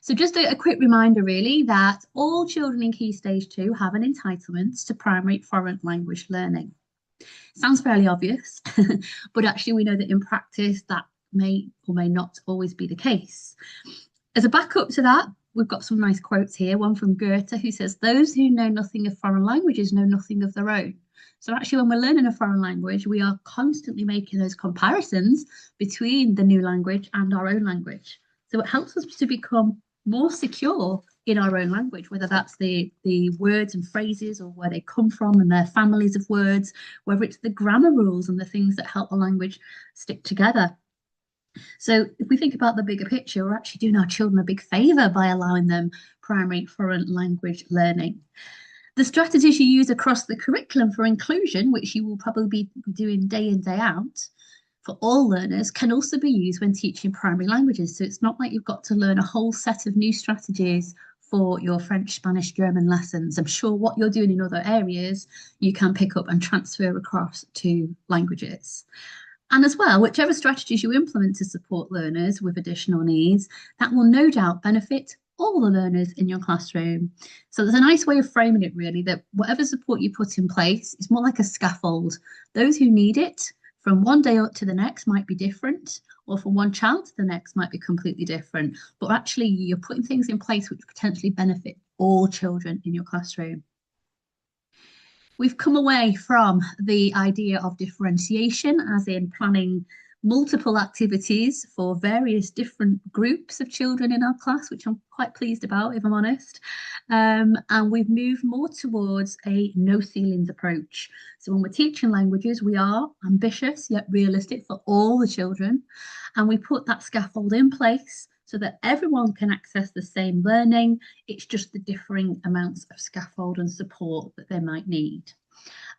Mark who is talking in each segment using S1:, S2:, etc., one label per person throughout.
S1: So just a quick reminder really that all children in Key Stage 2 have an entitlement to primary foreign language learning. Sounds fairly obvious, but actually we know that in practice that may or may not always be the case. As a backup to that, we've got some nice quotes here. One from Goethe who says, "Those who know nothing of foreign languages know nothing of their own." So actually when we're learning a foreign language, we are constantly making those comparisons between the new language and our own language. So it helps us to become more secure in our own language, whether that's the words and phrases or where they come from and their families of words, whether it's the grammar rules and the things that help the language stick together. So if we think about the bigger picture, we're actually doing our children a big favour by allowing them primary foreign language learning. The strategies you use across the curriculum for inclusion, which you will probably be doing day in, day out, for all learners, can also be used when teaching primary languages. So it's not like you've got to learn a whole set of new strategies for your French, Spanish, German lessons. I'm sure what you're doing in other areas, you can pick up and transfer across to languages. And as well, whichever strategies you implement to support learners with additional needs, that will no doubt benefit all the learners in your classroom. So there's a nice way of framing it really, that whatever support you put in place is more like a scaffold. Those who need it from one day up to the next might be different, or from one child to the next might be completely different. But actually you're putting things in place which potentially benefit all children in your classroom. We've come away from the idea of differentiation, as in planning multiple activities for various different groups of children in our class, which I'm quite pleased about, if I'm honest. And we've moved more towards a no ceilings approach. So when we're teaching languages, we are ambitious yet realistic for all the children. And we put that scaffold in place so that everyone can access the same learning. It's just the differing amounts of scaffold and support that they might need.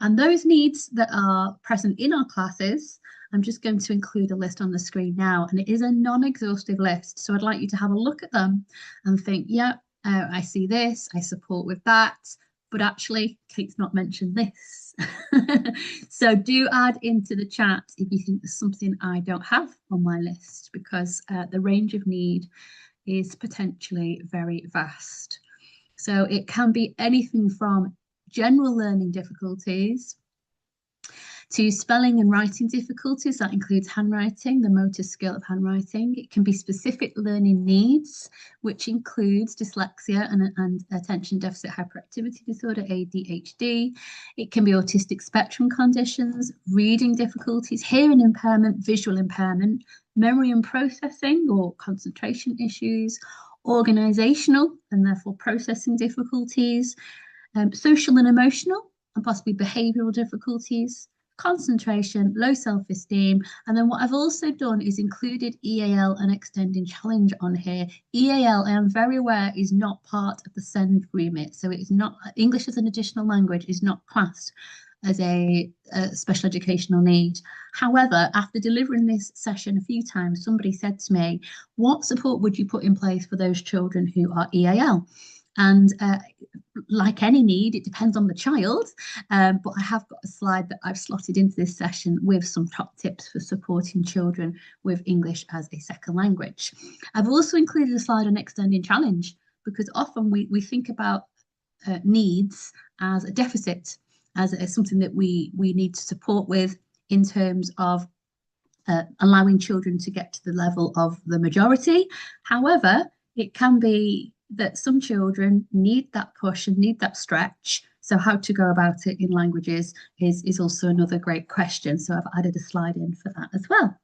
S1: And those needs that are present in our classes, I'm just going to include a list on the screen now, and it is a non-exhaustive list. So I'd like you to have a look at them and think, yeah, I see this, I support with that, but actually Kate's not mentioned this. So do add into the chat if you think there's something I don't have on my list, because the range of need is potentially very vast. So it can be anything from general learning difficulties to spelling and writing difficulties. That includes handwriting, the motor skill of handwriting. It can be specific learning needs, which includes dyslexia and attention deficit hyperactivity disorder, ADHD. It can be autistic spectrum conditions, reading difficulties, hearing impairment, visual impairment, memory and processing or concentration issues, organizational and therefore processing difficulties, social and emotional and possibly behavioural difficulties, concentration, low self-esteem. And then what I've also done is included EAL and extending challenge on here. EAL, I am very aware, is not part of the SEND remit. So it is not, English as an additional language is not classed as a special educational need. However, after delivering this session a few times, somebody said to me, what support would you put in place for those children who are EAL? And like any need, it depends on the child, but I have got a slide that I've slotted into this session with some top tips for supporting children with English as a second language. I've also included a slide on extending challenge, because often we think about needs as a deficit, as something that we need to support with in terms of allowing children to get to the level of the majority. However, it can be that some children need that push and need that stretch. So how to go about it in languages is also another great question. So I've added a slide in for that as well.